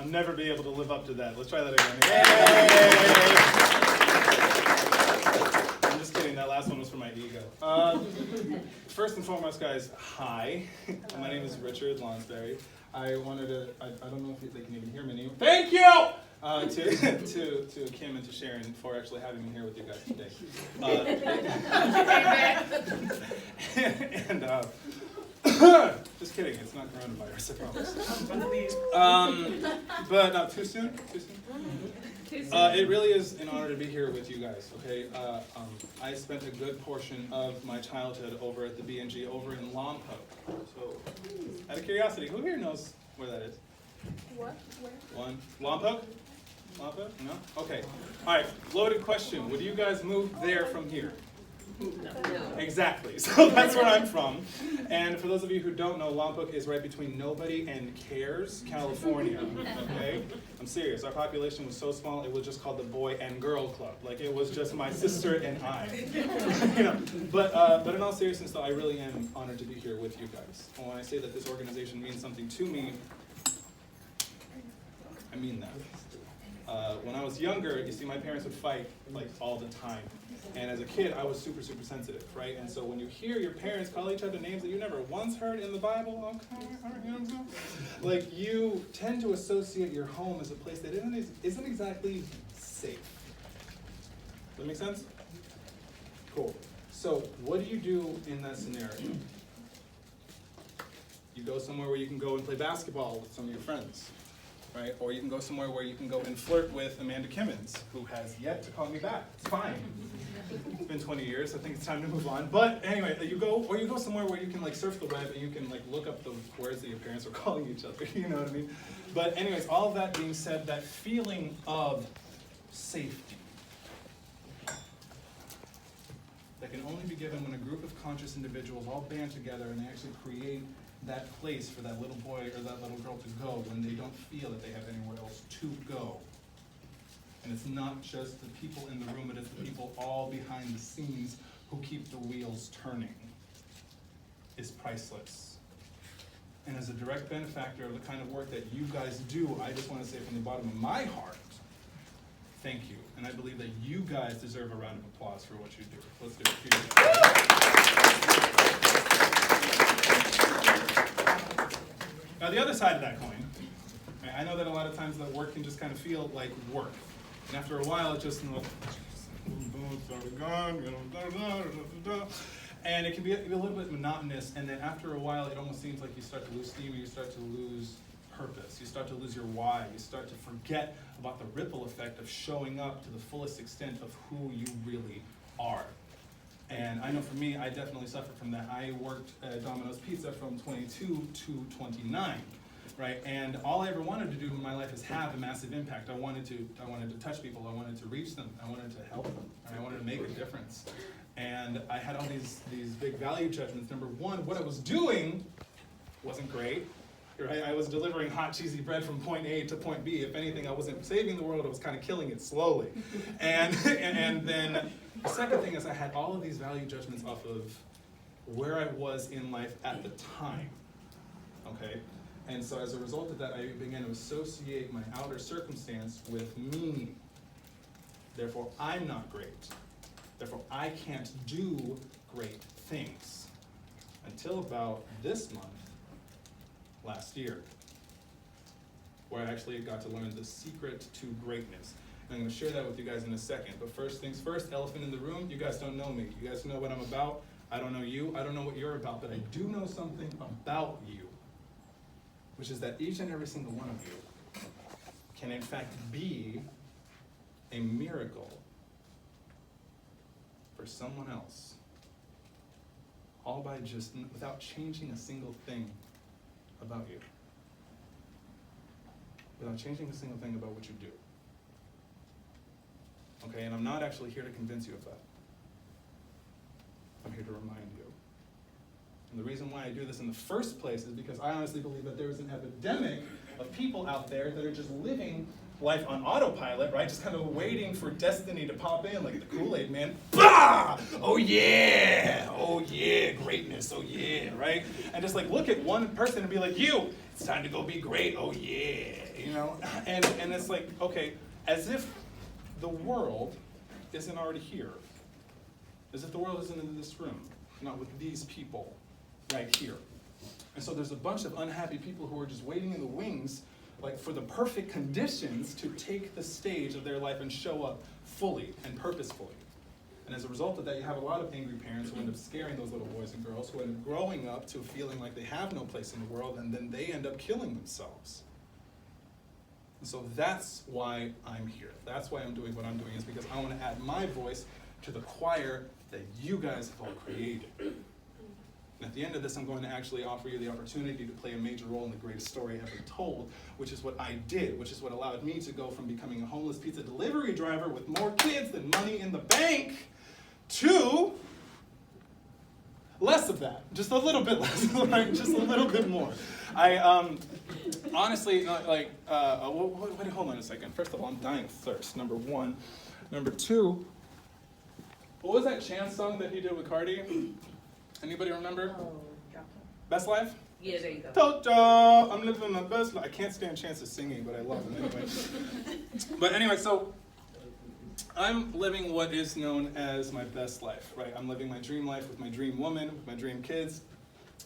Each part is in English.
I'll never be able to live up to that. Let's try that again. Yay! I'm just kidding. That last one was for my ego. First and foremost, guys, hi. My name is Richard Lonsberry. I wanted to, I don't know if they can even hear me anymore. Thank you! To Kim and to Sharon for actually having me here with you guys today. Just kidding, it's not coronavirus, I promise. But not too soon? Too soon? It really is an honor to be here with you guys, okay? I spent a good portion of my childhood over at the B&G over in Lompoc. So, out of curiosity, who here knows where that is? What? Where? One. Lompoc? Lompoc? No? Okay. All right, loaded question. Would you guys move there from here? No. Exactly. So that's where I'm from. And for those of you who don't know, Lompoc is right between Nobody and Cares, California. Okay? I'm serious. Our population was so small, it was just called the Boy and Girl Club. Like, it was just my sister and I. You know? But in all seriousness, though, I really am honored to be here with you guys. And when I say that this organization means something to me, I mean that. When I was younger, you see, my parents would fight like all the time. And as a kid, I was super, super sensitive, right? And so when you hear your parents call each other names that you never once heard in the Bible, okay, like you tend to associate your home as a place that isn't exactly safe. Does that make sense? Cool. So what do you do in that scenario? You go somewhere where you can go and play basketball with some of your friends. Right? Or you can go somewhere where you can go and flirt with Amanda Kimmons, who has yet to call me back. It's fine. It's been 20 years, I think it's time to move on. But anyway, you go somewhere where you can like surf the web and you can like look up the words that your parents are calling each other, you know what I mean? But anyways, all of that being said, that feeling of safety that can only be given when a group of conscious individuals all band together and they actually create that place for that little boy or that little girl to go when they don't feel that they have anywhere else to go. And it's not just the people in the room, but it's the people all behind the scenes who keep the wheels turning. Is priceless. And as a direct benefactor of the kind of work that you guys do, I just want to say from the bottom of my heart, thank you. And I believe that you guys deserve a round of applause for what you do. Let's do it. Now the other side of that coin, I know that a lot of times that work can just kind of feel like work. And after a while it just, and it can be a little bit monotonous, and then after a while it almost seems like you start to lose steam and you start to lose purpose. You start to lose your why. You start to forget about the ripple effect of showing up to the fullest extent of who you really are. And I know for me, I definitely suffered from that. I worked at Domino's Pizza from 22 to 29, right? And all I ever wanted to do in my life is have a massive impact. I wanted to touch people. I wanted to reach them. I wanted to help them. And I wanted to make a difference. And I had all these big value judgments. Number one, what I was doing wasn't great. Right? I was delivering hot, cheesy bread from point A to point B. If anything, I wasn't saving the world, I was kind of killing it slowly. And then the second thing is I had all of these value judgments off of where I was in life at the time. Okay? And so as a result of that, I began to associate my outer circumstance with me. Therefore, I'm not great. Therefore, I can't do great things. Until about this month, last year, where I actually got to learn the secret to greatness. And I'm going to share that with you guys in a second. But first things first, elephant in the room, you guys don't know me. You guys know what I'm about. I don't know you. I don't know what you're about. But I do know something about you, which is that each and every single one of you can in fact be a miracle for someone else. All by just, without changing a single thing about you. Without changing a single thing about what you do. Okay, and I'm not actually here to convince you of that. I'm here to remind you. And the reason why I do this in the first place is because I honestly believe that there is an epidemic of people out there that are just living life on autopilot, right? Just kind of waiting for destiny to pop in like the Kool-Aid man. Bah! Oh yeah! Oh yeah, greatness, oh yeah, right? And just like look at one person and be like, you, it's time to go be great, oh yeah, you know? And it's like, okay, as if the world isn't already here. As if the world isn't in this room, not with these people right here. And so there's a bunch of unhappy people who are just waiting in the wings like for the perfect conditions to take the stage of their life and show up fully and purposefully. And as a result of that, you have a lot of angry parents who end up scaring those little boys and girls who end up growing up to feeling like they have no place in the world, and then they end up killing themselves. And so that's why I'm here. That's why I'm doing what I'm doing, is because I want to add my voice to the choir that you guys have all created. And at the end of this, I'm going to actually offer you the opportunity to play a major role in the greatest story ever told, which is what I did, which is what allowed me to go from becoming a homeless pizza delivery driver with more kids than money in the bank to less of that, just a little bit less, right? Just a little bit more. I honestly, wait, hold on a second. First of all, I'm dying of thirst, number one. Number two, what was that Chance song that he did with Cardi? Anybody remember? Oh, drop Best Life? Yeah, there you go. Toto, I'm living my best life. I can't stand Chance's singing, but I love him anyway. But anyway, so I'm living what is known as my best life, right? I'm living my dream life with my dream woman, with my dream kids,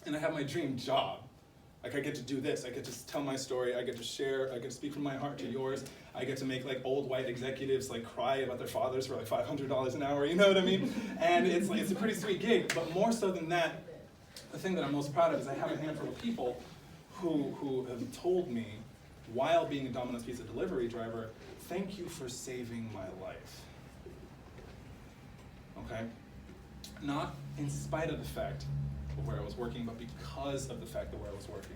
and I have my dream job. Like I get to do this, I get to tell my story, I get to share, I get to speak from my heart to yours, I get to make like old white executives like cry about their fathers for like $500 an hour, you know what I mean? And it's a pretty sweet gig, but more so than that, the thing that I'm most proud of is I have a handful of people who have told me, while being a Domino's Pizza delivery driver, thank you for saving my life. Okay? Not in spite of the fact of where I was working, but because of the fact of where I was working.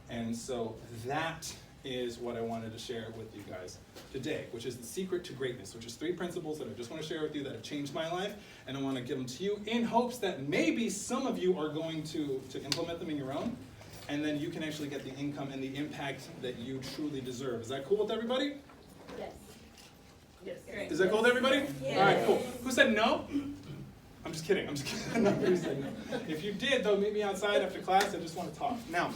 And so that is what I wanted to share with you guys today, which is the secret to greatness, which is 3 principles that I just want to share with you that have changed my life, and I want to give them to you in hopes that maybe some of you are going to implement them in your own, and then you can actually get the income and the impact that you truly deserve. Is that cool with everybody? Yes. Yes. Great. Is that cool with everybody? Yeah. All right, cool. Who said no? I'm just kidding. Nobody said no. If you did, though, meet me outside after class. I just want to talk. Now,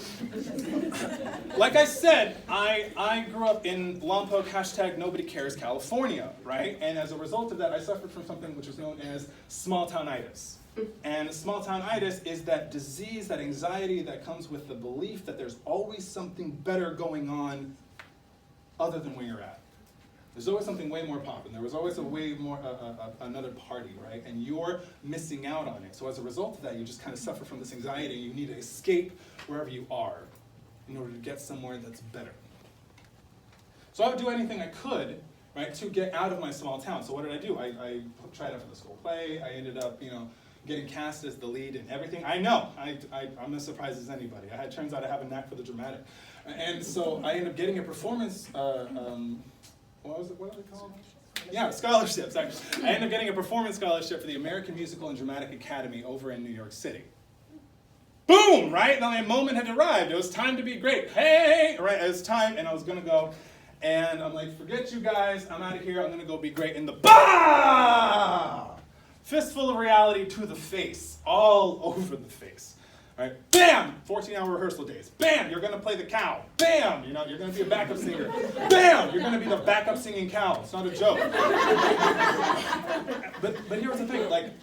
like I said, I grew up in Lompoc, #nobody cares, California, right? And as a result of that, I suffered from something which was known as small-townitis. And small-townitis is that disease, that anxiety that comes with the belief that there's always something better going on other than where you're at. There's always something way more popping. There was always a way more, another party, right? And you're missing out on it. So as a result of that, you just kind of suffer from this anxiety. You need to escape wherever you are in order to get somewhere that's better. So I would do anything I could, right, to get out of my small town. So what did I do? I tried out for the school play. I ended up, getting cast as the lead and everything. I know, I'm as surprised as anybody. Turns out I have a knack for the dramatic. And so I ended up getting a performance, what are they called? Yeah, scholarships, actually. I ended up getting a performance scholarship for the American Musical and Dramatic Academy over in New York City. Boom, right? Now my moment had arrived. It was time to be great. Hey, right, it was time, and I was gonna go. And I'm like, forget you guys, I'm out of here, I'm gonna go be great. And the bah! Fistful of reality to the face, all over the face. Right? Bam! 14-hour rehearsal days. Bam! You're going to play the cow. Bam! You're going to be a backup singer. Bam! You're going to be the backup singing cow. It's not a joke. But here's the thing. Like,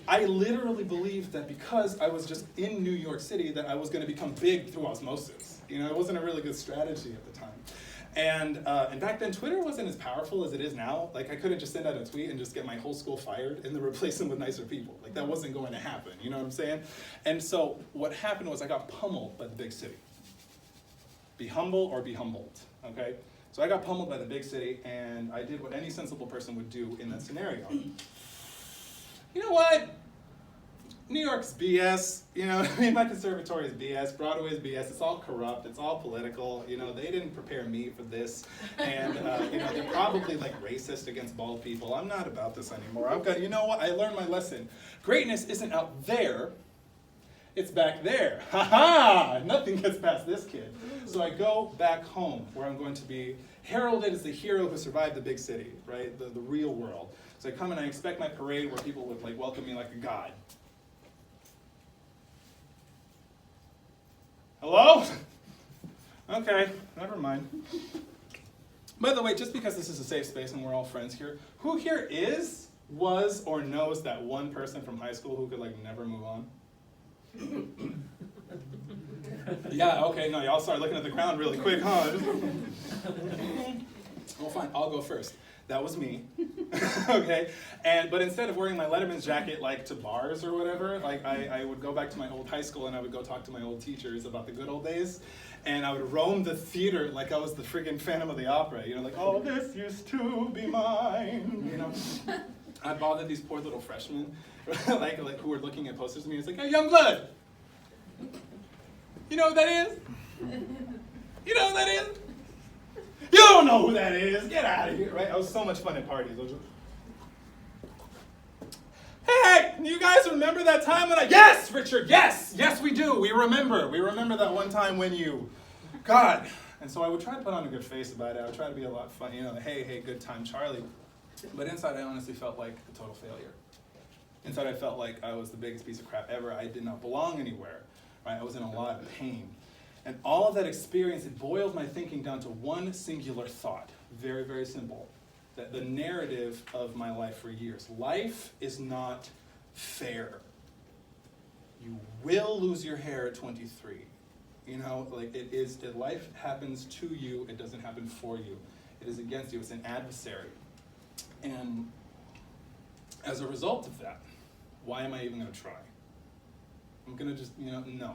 I literally believed that because I was just in New York City that I was going to become big through osmosis. It wasn't a really good strategy at the time. And back then, Twitter wasn't as powerful as it is now. Like, I couldn't just send out a tweet and just get my whole school fired and then replace them with nicer people. Like, that wasn't going to happen, you know what I'm saying? And so what happened was I got pummeled by the big city. Be humble or be humbled, okay? So I got pummeled by the big city, and I did what any sensible person would do in that scenario. You know what? New York's BS, my conservatory is BS, Broadway is BS, it's all corrupt, it's all political, they didn't prepare me for this, and, they're probably, racist against bald people. I'm not about this anymore. You know what, I learned my lesson. Greatness isn't out there, It's back there. Ha ha! Nothing gets past this kid. So I go back home where I'm going to be heralded as the hero who survived the big city, right? The real world. So I come and I expect my parade where people would like welcome me like a god. Hello? Okay, never mind. By the way, just because this is a safe space and we're all friends here, who here was, or knows that one person from high school who could like never move on? Yeah, okay, no, y'all start looking at the ground really quick, huh? Well, fine, I'll go first. That was me, okay? But instead of wearing my Letterman's jacket like to bars or whatever, like I would go back to my old high school and I would go talk to my old teachers about the good old days. And I would roam the theater like I was the friggin' Phantom of the Opera, you know, like, oh, this used to be mine, you know? I bothered these poor little freshmen, like who were looking at posters of me. It's like, hey, young blood, you know what that is? You know what that is? You don't know who that is. Get out of here, right? I was so much fun at parties. Hey, you guys remember that time when yes, Richard, yes, we do. We remember that one time when you, God. And so I would try to put on a good face about it. I would try to be a lot fun, you know, hey, good time, Charlie. But inside I honestly felt like a total failure. Inside I felt like I was the biggest piece of crap ever. I did not belong anywhere, right? I was in a lot of pain. And all of that experience, it boiled my thinking down to one singular thought. Very, very simple. That the narrative of my life for years. Life is not fair. You will lose your hair at 23. You know, like life happens to you, it doesn't happen for you. It is against you, it's an adversary. And as a result of that, why am I even gonna try? I'm gonna just, no.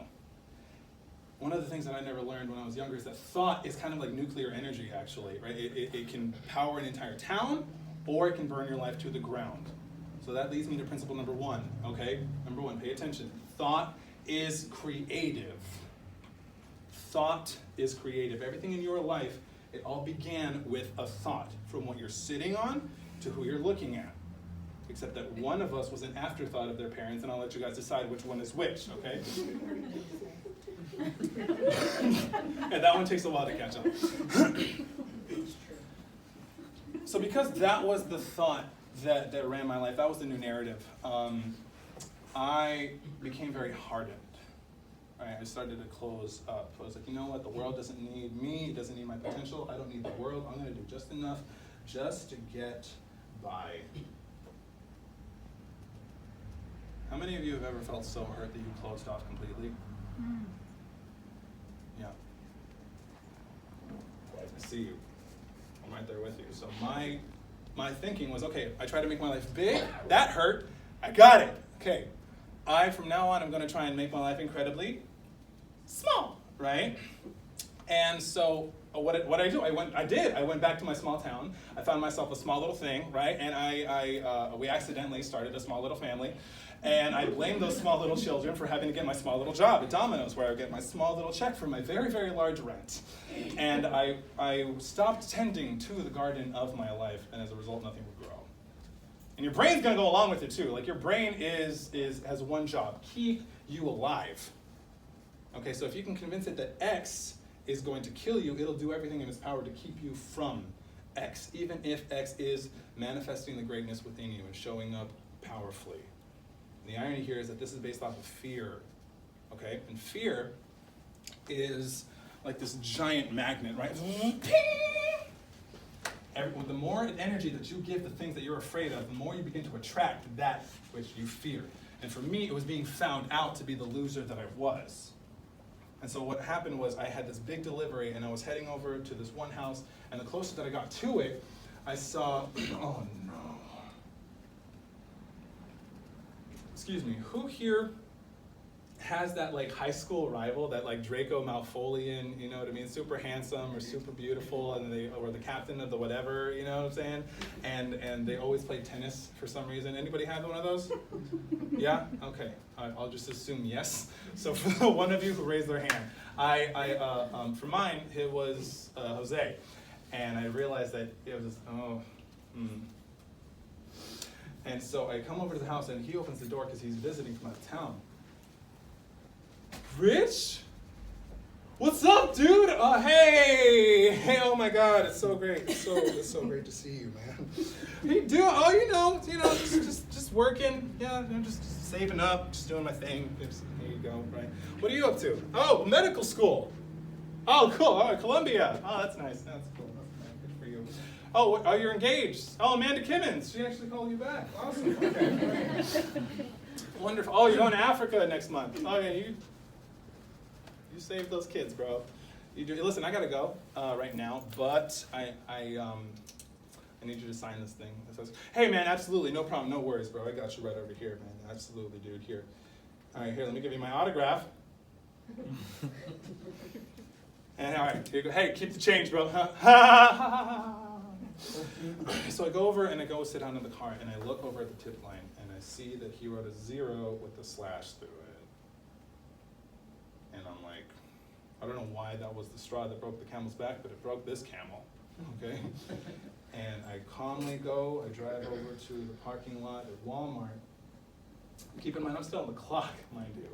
One of the things that I never learned when I was younger is that thought is kind of like nuclear energy, actually, right? It can power an entire town, or it can burn your life to the ground. So that leads me to principle number one, okay? Number one, pay attention. Thought is creative. Thought is creative. Everything in your life, it all began with a thought, from what you're sitting on to who you're looking at. Except that one of us was an afterthought of their parents, and I'll let you guys decide which one is which, okay? Yeah, that one takes a while to catch up. So because that was the thought that ran my life, that was the new narrative, I became very hardened. Right? I started to close up. I was like, you know what, the world doesn't need me, it doesn't need my potential, I don't need the world, I'm gonna do just enough just to get by. How many of you have ever felt so hurt that you closed off completely? Yeah. I see you. I'm right there with you. So my thinking was, okay, I tried to make my life big, that hurt, I got it. Okay, from now on, I'm gonna try and make my life incredibly small, right? And so what I do? I went back to my small town. I found myself a small little thing, right? And we accidentally started a small little family. And I blamed those small little children for having to get my small little job at Domino's, where I would get my small little check for my very, very large rent. And I stopped tending to the garden of my life, and as a result, nothing would grow. And your brain's gonna go along with it too. Like your brain has one job: keep you alive. Okay, so if you can convince it that X is going to kill you, it'll do everything in its power to keep you from X, even if X is manifesting the greatness within you and showing up powerfully. And the irony here is that this is based off of fear, okay? And fear is like this giant magnet, right? The more energy that you give the things that you're afraid of, the more you begin to attract that which you fear. And for me, it was being found out to be the loser that I was. And so what happened was I had this big delivery, and I was heading over to this one house, and the closer that I got to it, I saw, oh no. Excuse me, who here has that like high school rival, that like Draco Malfolian, you know what I mean, super handsome or super beautiful, and they or the captain of the whatever, you know what I'm saying? And they always play tennis for some reason. Anybody have one of those? Yeah? Okay. I'll just assume yes. So for the one of you who raised their hand, for mine it was Jose, and I realized that it was And so I come over to the house, and he opens the door because he's visiting from out of town. Rich? What's up, dude? Hey, oh my God, it's so great. It's so great to see you, man. How you doing? Oh, just working. Yeah, I'm just saving up, just doing my thing. There you go, right? What are you up to? Oh, medical school. Oh, cool. Oh, Columbia. Oh, that's nice. That's cool. That's nice. Good for you. Oh, you're engaged. Oh, Amanda Kimmins. She actually called you back. Awesome. Okay. Great. Wonderful. Oh, you're going to Africa next month. Oh, yeah, you saved those kids, bro. You do. Listen, I gotta go right now, but I need you to sign this thing. Hey, man, absolutely, no problem, no worries, bro. I got you right over here, man. Absolutely, dude. Here. All right, here. Let me give you my autograph. And all right, here you go. Hey, keep the change, bro. So I go over and I go sit down in the car and I look over at the tip line and I see that he wrote a 0 with a slash through it. And I'm like, I don't know why that was the straw that broke the camel's back, but it broke this camel, okay? And I calmly go, I drive over to the parking lot at Walmart. Keep in mind, I'm still on the clock, mind you.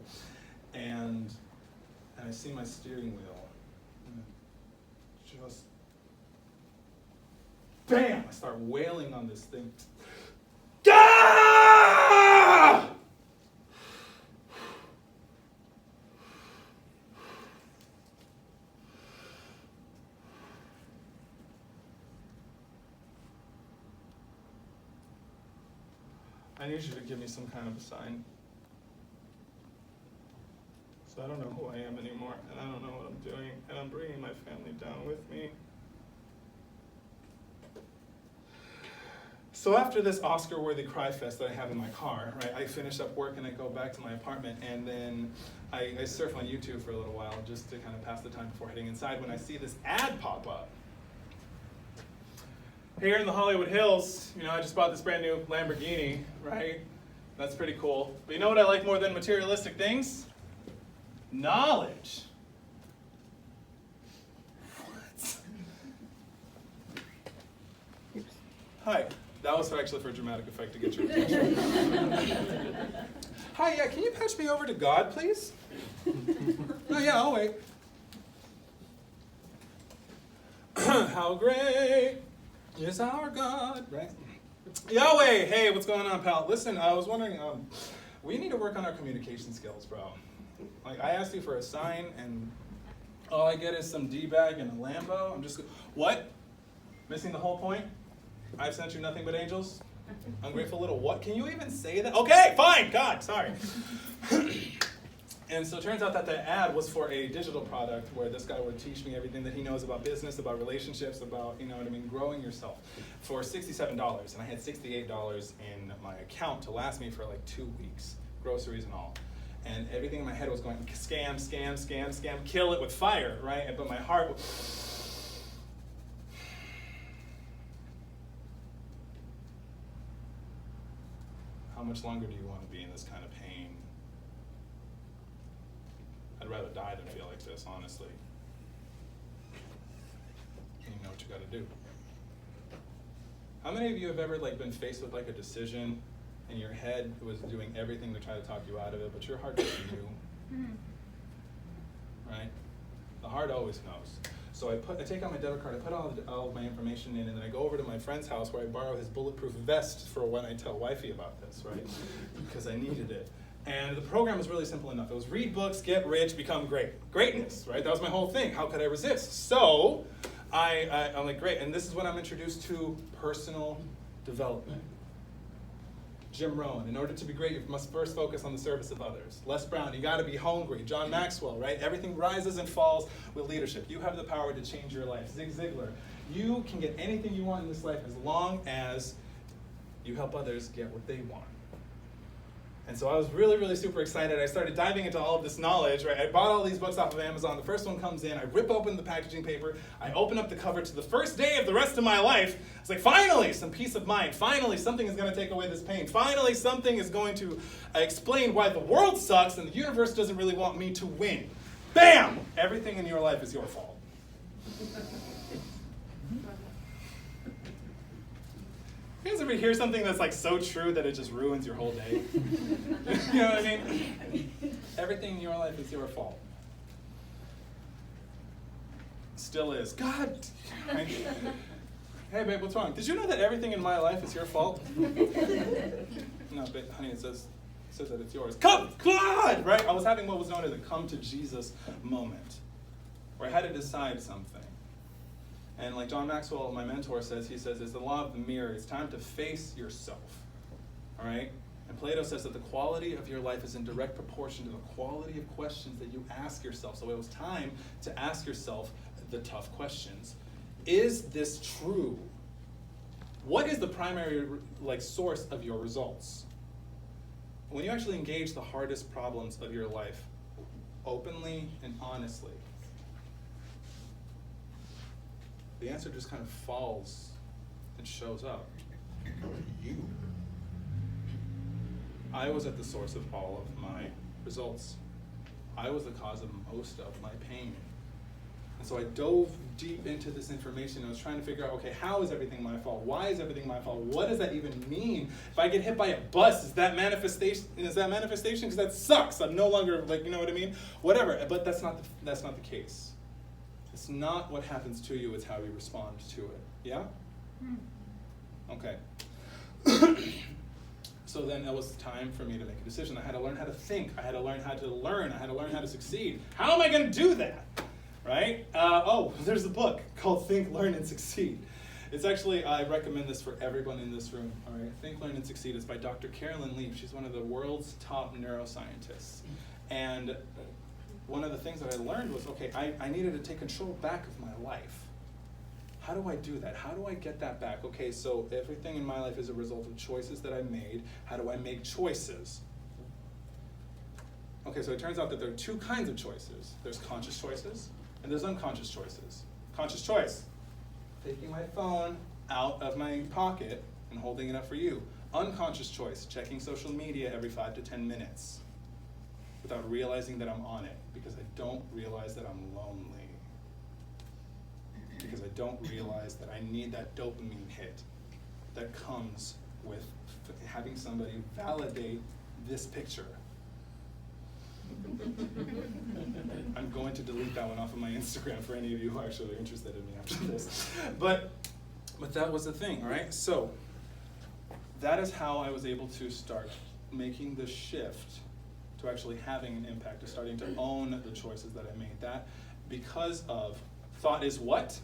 And I see my steering wheel, and just, bam! I start wailing on this thing. Ah! I need you to give me some kind of a sign. So I don't know who I am anymore, and I don't know what I'm doing, and I'm bringing my family down with me. So after this Oscar-worthy cry fest that I have in my car, right, I finish up work and I go back to my apartment, and then I surf on YouTube for a little while just to kind of pass the time before heading inside when I see this ad pop up. Here in the Hollywood Hills, I just bought this brand new Lamborghini, right? That's pretty cool. But you know what I like more than materialistic things? Knowledge. What? Hi. That was actually for dramatic effect to get your attention. Hi, yeah, can you patch me over to God, please? Oh, yeah, I'll wait. How great is our God, right? Yahweh, hey, what's going on, pal? Listen, I was wondering, we need to work on our communication skills, bro. Like, I asked you for a sign, and all I get is some D-bag and a Lambo. I'm just, what? Missing the whole point? I've sent you nothing but angels? Ungrateful little what? Can you even say that? Okay, fine, God, sorry. And so it turns out that the ad was for a digital product where this guy would teach me everything that he knows about business, about relationships, about, growing yourself for $67. And I had $68 in my account to last me for like 2 weeks, groceries and all. And everything in my head was going, scam, scam, scam, scam, kill it with fire, right? But my heart was... How much longer do you want to be in this kind of pain? I'd rather die than feel like this, honestly. You know what you gotta do. How many of you have ever been faced with a decision and your head was doing everything to try to talk you out of it, but your heart just knew? Right? The heart always knows. So I take out my debit card, I put all of my information in, and then I go over to my friend's house where I borrow his bulletproof vest for when I tell wifey about this, right? Because I needed it. And the program was really simple enough. It was read books, get rich, become great. Greatness, right? That was my whole thing. How could I resist? So I'm like, great. And this is when I'm introduced to personal development. Jim Rohn, in order to be great, you must first focus on the service of others. Les Brown, you gotta be hungry. John Maxwell, right? Everything rises and falls with leadership. You have the power to change your life. Zig Ziglar, you can get anything you want in this life as long as you help others get what they want. And so I was really, really super excited. I started diving into all of this knowledge, right? I bought all these books off of Amazon. The first one comes in, I rip open the packaging paper, I open up the cover to the first day of the rest of my life. It's like, finally, some peace of mind. Finally, something is going to take away this pain. Finally, something is going to explain why the world sucks and the universe doesn't really want me to win. Bam! Everything in your life is your fault. You guys ever hear something that's so true that it just ruins your whole day? You know what I mean? everything in your life is your fault. Still is. God! Hey babe, what's wrong? Did you know that everything in my life is your fault? No, but honey, it says that it's yours. Come, God! Right? I was having what was known as a come to Jesus moment, where I had to decide something. And like John Maxwell, my mentor, says, it's the law of the mirror. It's time to face yourself. All right? And Plato says that the quality of your life is in direct proportion to the quality of questions that you ask yourself. So it was time to ask yourself the tough questions. Is this true? What is the primary source of your results? When you actually engage the hardest problems of your life openly and honestly, the answer just kind of falls and shows up. You. I was at the source of all of my results. I was the cause of most of my pain. And so I dove deep into this information. I was trying to figure out, okay, how is everything my fault? Why is everything my fault? What does that even mean? If I get hit by a bus, is that manifestation? Because that sucks. I'm no longer you know what I mean? Whatever. But that's not the case. It's not what happens to you, it's how you respond to it. Yeah? Okay. So then it was time for me to make a decision. I had to learn how to think. I had to learn how to learn. I had to learn how to succeed. How am I going to do that? Right? There's a book called Think, Learn, and Succeed. It's actually, I recommend this for everyone in this room. All right? Think, Learn, and Succeed is by Dr. Carolyn Leaf. She's one of the world's top neuroscientists. And one of the things that I learned was, okay, I needed to take control back of my life. How do I do that? How do I get that back? Okay, so everything in my life is a result of choices that I made. How do I make choices? Okay, so it turns out that there are two kinds of choices. There's conscious choices, and there's unconscious choices. Conscious choice, taking my phone out of my pocket and holding it up for you. Unconscious choice, checking social media every 5 to 10 minutes without realizing that I'm on it, because I don't realize that I'm lonely. Because I don't realize that I need that dopamine hit that comes with having somebody validate this picture. I'm going to delete that one off of my Instagram for any of you who are actually interested in me after this. But that was the thing, all right? So that is how I was able to start making the shift to actually having an impact, to starting to own the choices that I made. That because of thought is what?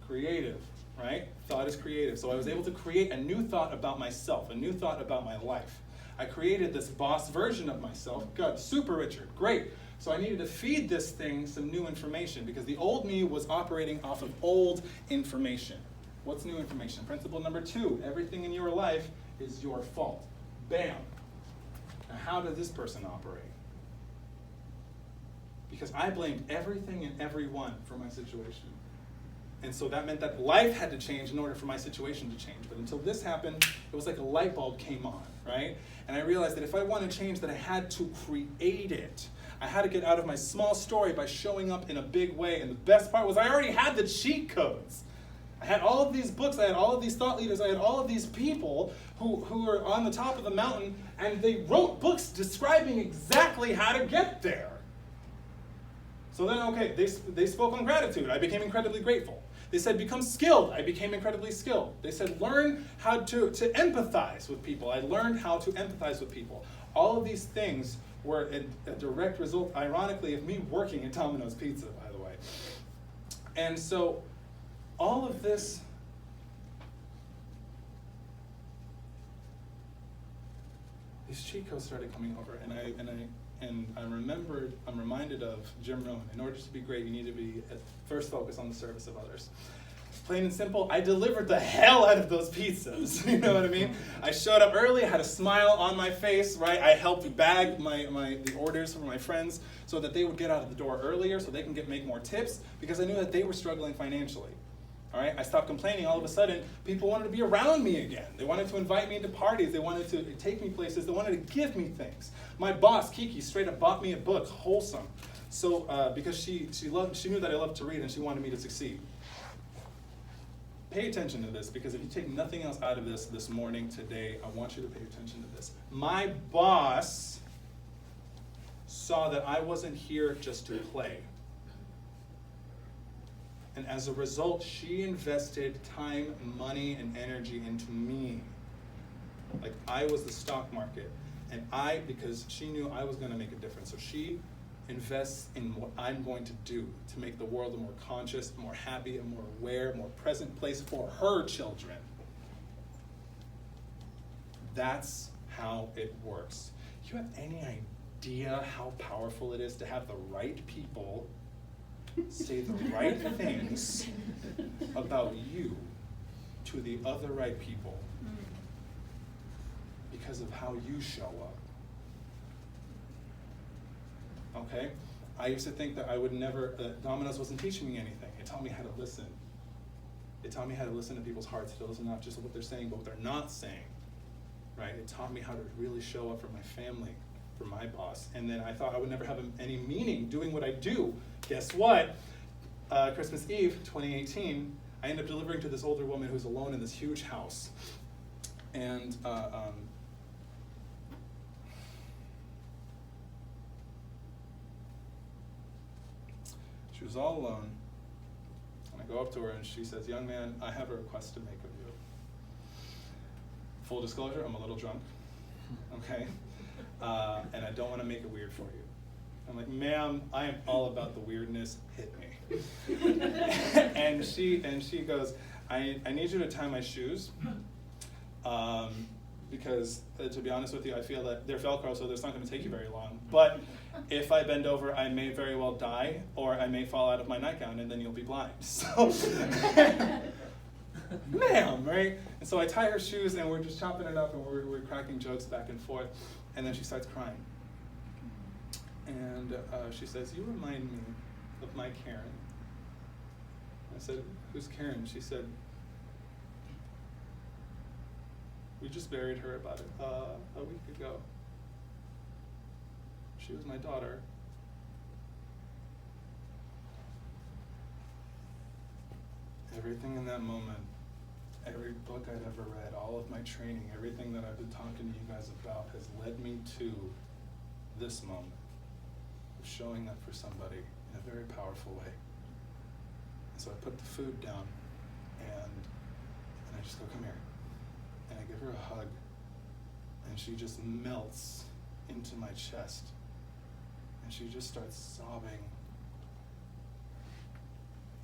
Creative, right? Thought is creative. So I was able to create a new thought about myself, a new thought about my life. I created this boss version of myself. Good, super Richard, great. So I needed to feed this thing some new information because the old me was operating off of old information. What's new information? Principle number 2, everything in your life is your fault. Bam. Now how did this person operate? Because I blamed everything and everyone for my situation. And so that meant that life had to change in order for my situation to change. But until this happened, it was like a light bulb came on, right? And I realized that if I wanted to change, that I had to create it. I had to get out of my small story by showing up in a big way. And the best part was I already had the cheat codes. I had all of these books, I had all of these thought leaders, I had all of these people who were on the top of the mountain, and they wrote books describing exactly how to get there. So then, okay, they spoke on gratitude. I became incredibly grateful. They said, become skilled. I became incredibly skilled. They said, learn how to empathize with people. I learned how to empathize with people. All of these things were a direct result, ironically, of me working at Domino's Pizza, by the way. And so all of this these cheat codes started coming over, and I'm reminded of Jim Rohn. In order to be great, you need to be at first focused on the service of others. Plain and simple, I delivered the hell out of those pizzas. You know what I mean? I showed up early, I had a smile on my face, right? I helped bag the orders for my friends so that they would get out of the door earlier so they can make more tips, because I knew that they were struggling financially. All right, I stopped complaining. All of a sudden, people wanted to be around me again. They wanted to invite me into parties. They wanted to take me places. They wanted to give me things. My boss, Kiki, straight up bought me a book, Wholesome. So because she knew that I loved to read and she wanted me to succeed. Pay attention to this, because if you take nothing else out of this morning, today, I want you to pay attention to this. My boss saw that I wasn't here just to play. And as a result, she invested time, money, and energy into me. Like I was the stock market. And because she knew I was going to make a difference, so she invests in what I'm going to do to make the world a more conscious, more happy, a more aware, more present place for her children. That's how it works. You have any idea how powerful it is to have the right people say the right things about you to the other right people because of how you show up? Okay? I used to think that I would never, that Domino's wasn't teaching me anything. It taught me how to listen. It taught me how to listen to people's hearts, to listen not just to what they're saying, but what they're not saying. Right? It taught me how to really show up for my family, for my boss. And then I thought I would never have any meaning doing what I do. Guess what? Christmas Eve, 2018, I ended up delivering to this older woman who's alone in this huge house. And she was all alone. And I go up to her and she says, "Young man, I have a request to make of you." Full disclosure, I'm a little drunk, okay? And I don't want to make it weird for you. I'm like, "Ma'am, I am all about the weirdness, hit me." and she goes, I need you to tie my shoes, because to be honest with you, I feel that they're Velcro, so it's not going to take you very long. But if I bend over, I may very well die, or I may fall out of my nightgown, and then you'll be blind. So, ma'am, right? And so I tie her shoes, and we're just chopping it up, and we're cracking jokes back and forth, and then she starts crying. And she says, "You remind me of my Karen." I said, "Who's Karen?" She said, "We just buried her about a week ago. She was my daughter." Everything in that moment, every book I've ever read, all of my training, everything that I've been talking to you guys about has led me to this moment of showing up for somebody in a very powerful way. And so I put the food down and I just go, "Come here." And I give her a hug, and she just melts into my chest, and she just starts sobbing.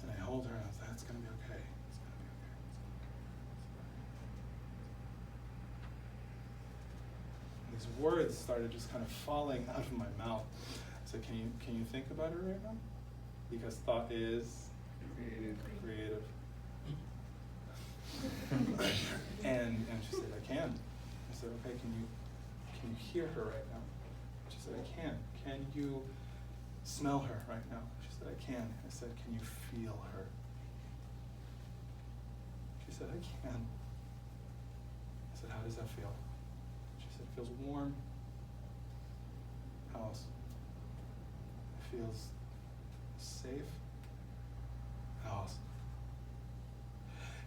And I hold her, and I say, "It's gonna be okay. It's gonna be okay. And these words started just kind of falling out of my mouth. I said, "Can you think about it right now? Because thought is creative." and she said, "I can." I said, "Okay, can you hear her right now?" She said, "I can." "Can you smell her right now?" She said, "I can." I said, "Can you feel her?" She said, "I can." I said, "How does that feel?" She said, "It feels warm." "How else?" "It feels safe." "How else?"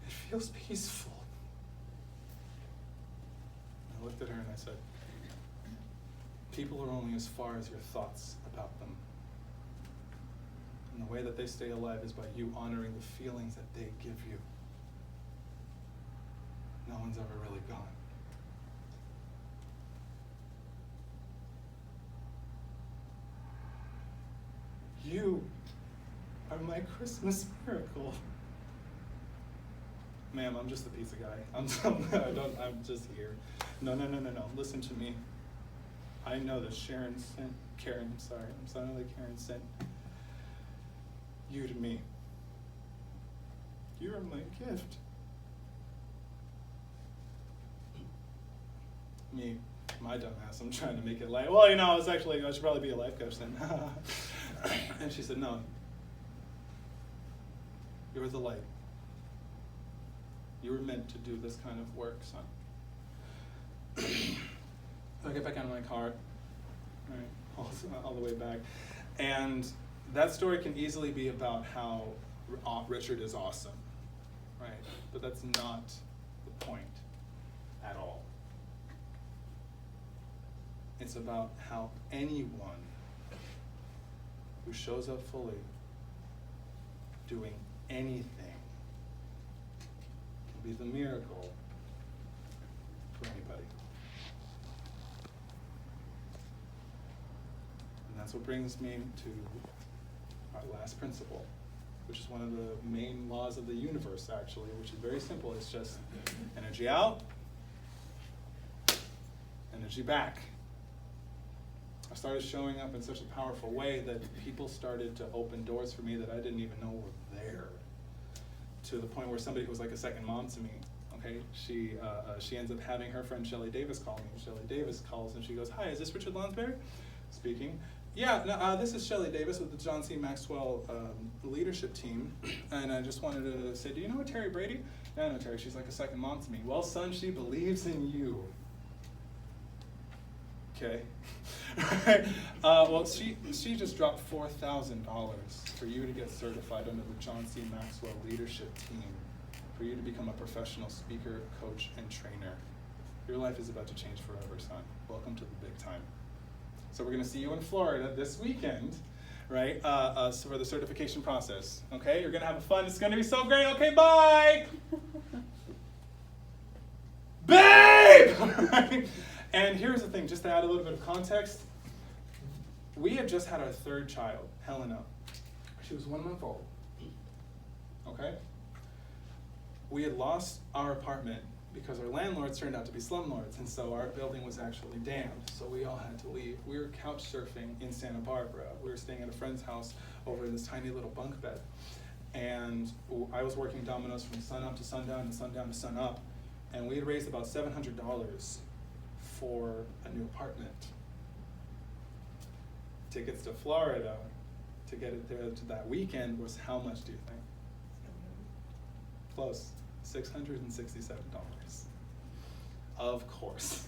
"It feels peaceful." I looked at her and I said, "People are only as far as your thoughts about them. And the way that they stay alive is by you honoring the feelings that they give you. No one's ever really gone." "You are my Christmas miracle." "Ma'am, I'm just the pizza guy. I'm just here." No. Listen to me. I know that Karen, I'm sorry, I'm sounding like Karen sent you to me. You are my gift. Me, my dumbass, I'm trying to make it light. Well, I should probably be a life coach then. And she said, "No. You're the light. You were meant to do this kind of work, son." So I get back out of my car, right, all the way back. And that story can easily be about how Richard is awesome, right? But that's not the point at all. It's about how anyone who shows up fully, doing anything, can be the miracle for anybody. And that's what brings me to our last principle, which is one of the main laws of the universe, actually, which is very simple. It's just energy out, energy back. I started showing up in such a powerful way that people started to open doors for me that I didn't even know were there, to the point where somebody who was like a second mom to me, okay, she ends up having her friend Shelly Davis call me. Shelly Davis calls and she goes, "Hi, is this Richard Lonsberry speaking?" "Yeah, no, this is Shelly Davis with the John C. Maxwell leadership team, and I just wanted to say, do you know Terry Brady?" "Yeah, I know Terry, she's like a second mom to me." "Well, son, she believes in you." Okay. Well, she just dropped $4,000 for you to get certified under the John C. Maxwell leadership team, for you to become a professional speaker, coach, and trainer. Your life is about to change forever, son. Welcome to the big time. So we're going to see you in Florida this weekend, right, so for the certification process. Okay, you're going to have fun. It's going to be so great. Okay, bye. Babe! And here's the thing, just to add a little bit of context. We had just had our third child, Helena. She was 1 month old. Okay? We had lost our apartment because our landlords turned out to be slumlords, and so our building was actually damned, so we all had to leave. We were couch surfing in Santa Barbara. We were staying at a friend's house over in this tiny little bunk bed. And I was working dominoes from sun up to sundown and sundown to sun up, and we had raised about $700 for a new apartment. Tickets to Florida to get it there to that weekend was how much, do you think? Close. $667. Of course.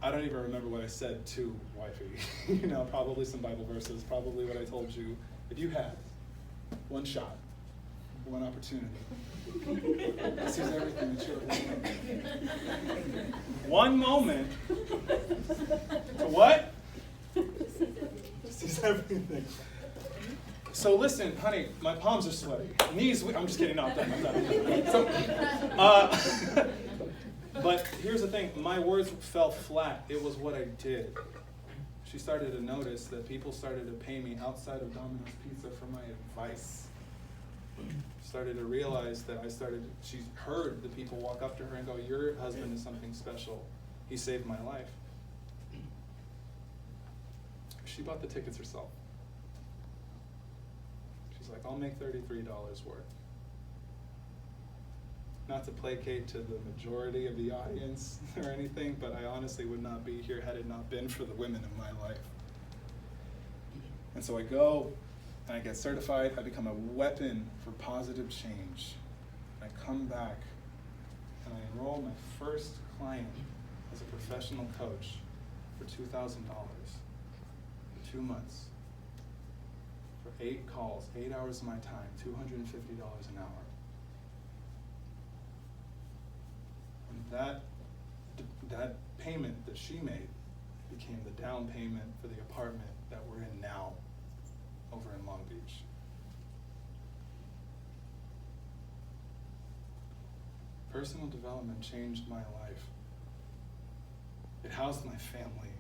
I don't even remember what I said to wifey. You know, probably some Bible verses, probably what I told you. If you had one shot, one opportunity, this is everything that you're doing. One moment to what? This is everything. So listen, honey, my palms are sweaty. Knees, I'm just kidding, no, I'm done. So, but here's the thing, my words fell flat. It was what I did. She started to notice that people started to pay me outside of Domino's Pizza for my advice. Started to realize that she heard the people walk up to her and go, "Your husband is something special. He saved my life." She bought the tickets herself. She's like, "I'll make $33 worth." Not to placate to the majority of the audience or anything, but I honestly would not be here had it not been for the women in my life. And so I go, and I get certified. I become a weapon for positive change. I come back, and I enroll my first client as a professional coach for $2,000 for 2 months. For 8 calls, 8 hours of my time, $250 an hour. And that payment that she made became the down payment for the apartment that we're in now over in Long Beach. Personal development changed my life. It housed my family.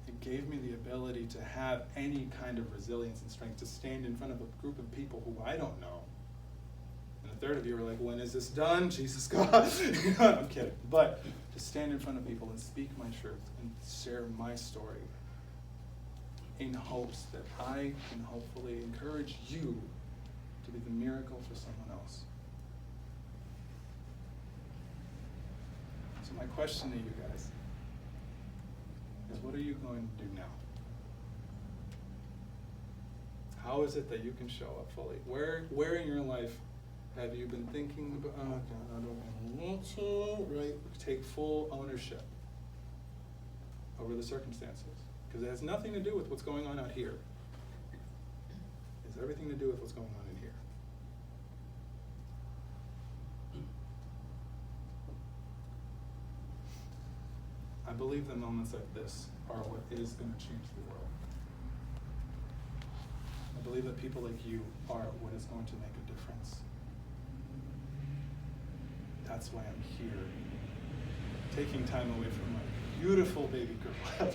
It gave me the ability to have any kind of resilience and strength to stand in front of a group of people who I don't know. And a third of you are like, "When is this done? Jesus God." I'm kidding. But to stand in front of people and speak my truth and share my story in hopes that I can hopefully encourage you to be the miracle for someone else. So my question to you guys is, what are you going to do now? How is it that you can show up fully? Where in your life have you been thinking about, "Oh God, I don't want to," right? Take full ownership over the circumstances. Because it has nothing to do with what's going on out here. It has everything to do with what's going on in here. I believe that moments like this are what is going to change the world. I believe that people like you are what is going to make a difference. That's why I'm here, taking time away from my beautiful baby girl,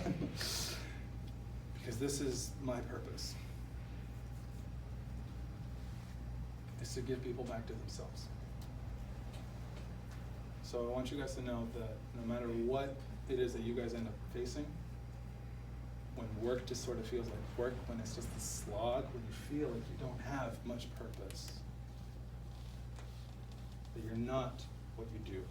because this is my purpose, is to give people back to themselves. So I want you guys to know that no matter what it is that you guys end up facing, when work just sort of feels like work, when it's just a slog, when you feel like you don't have much purpose, that you're not what you do.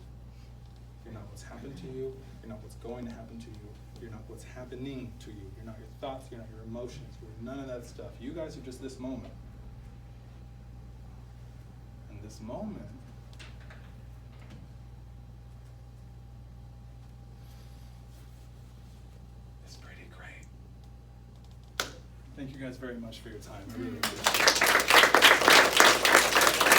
You're not what's happened to you, you're not what's going to happen to you, you're not what's happening to you, you're not your thoughts, you're not your emotions, you're none of that stuff. You guys are just this moment. And this moment is pretty great. Thank you guys very much for your time. I really appreciate it.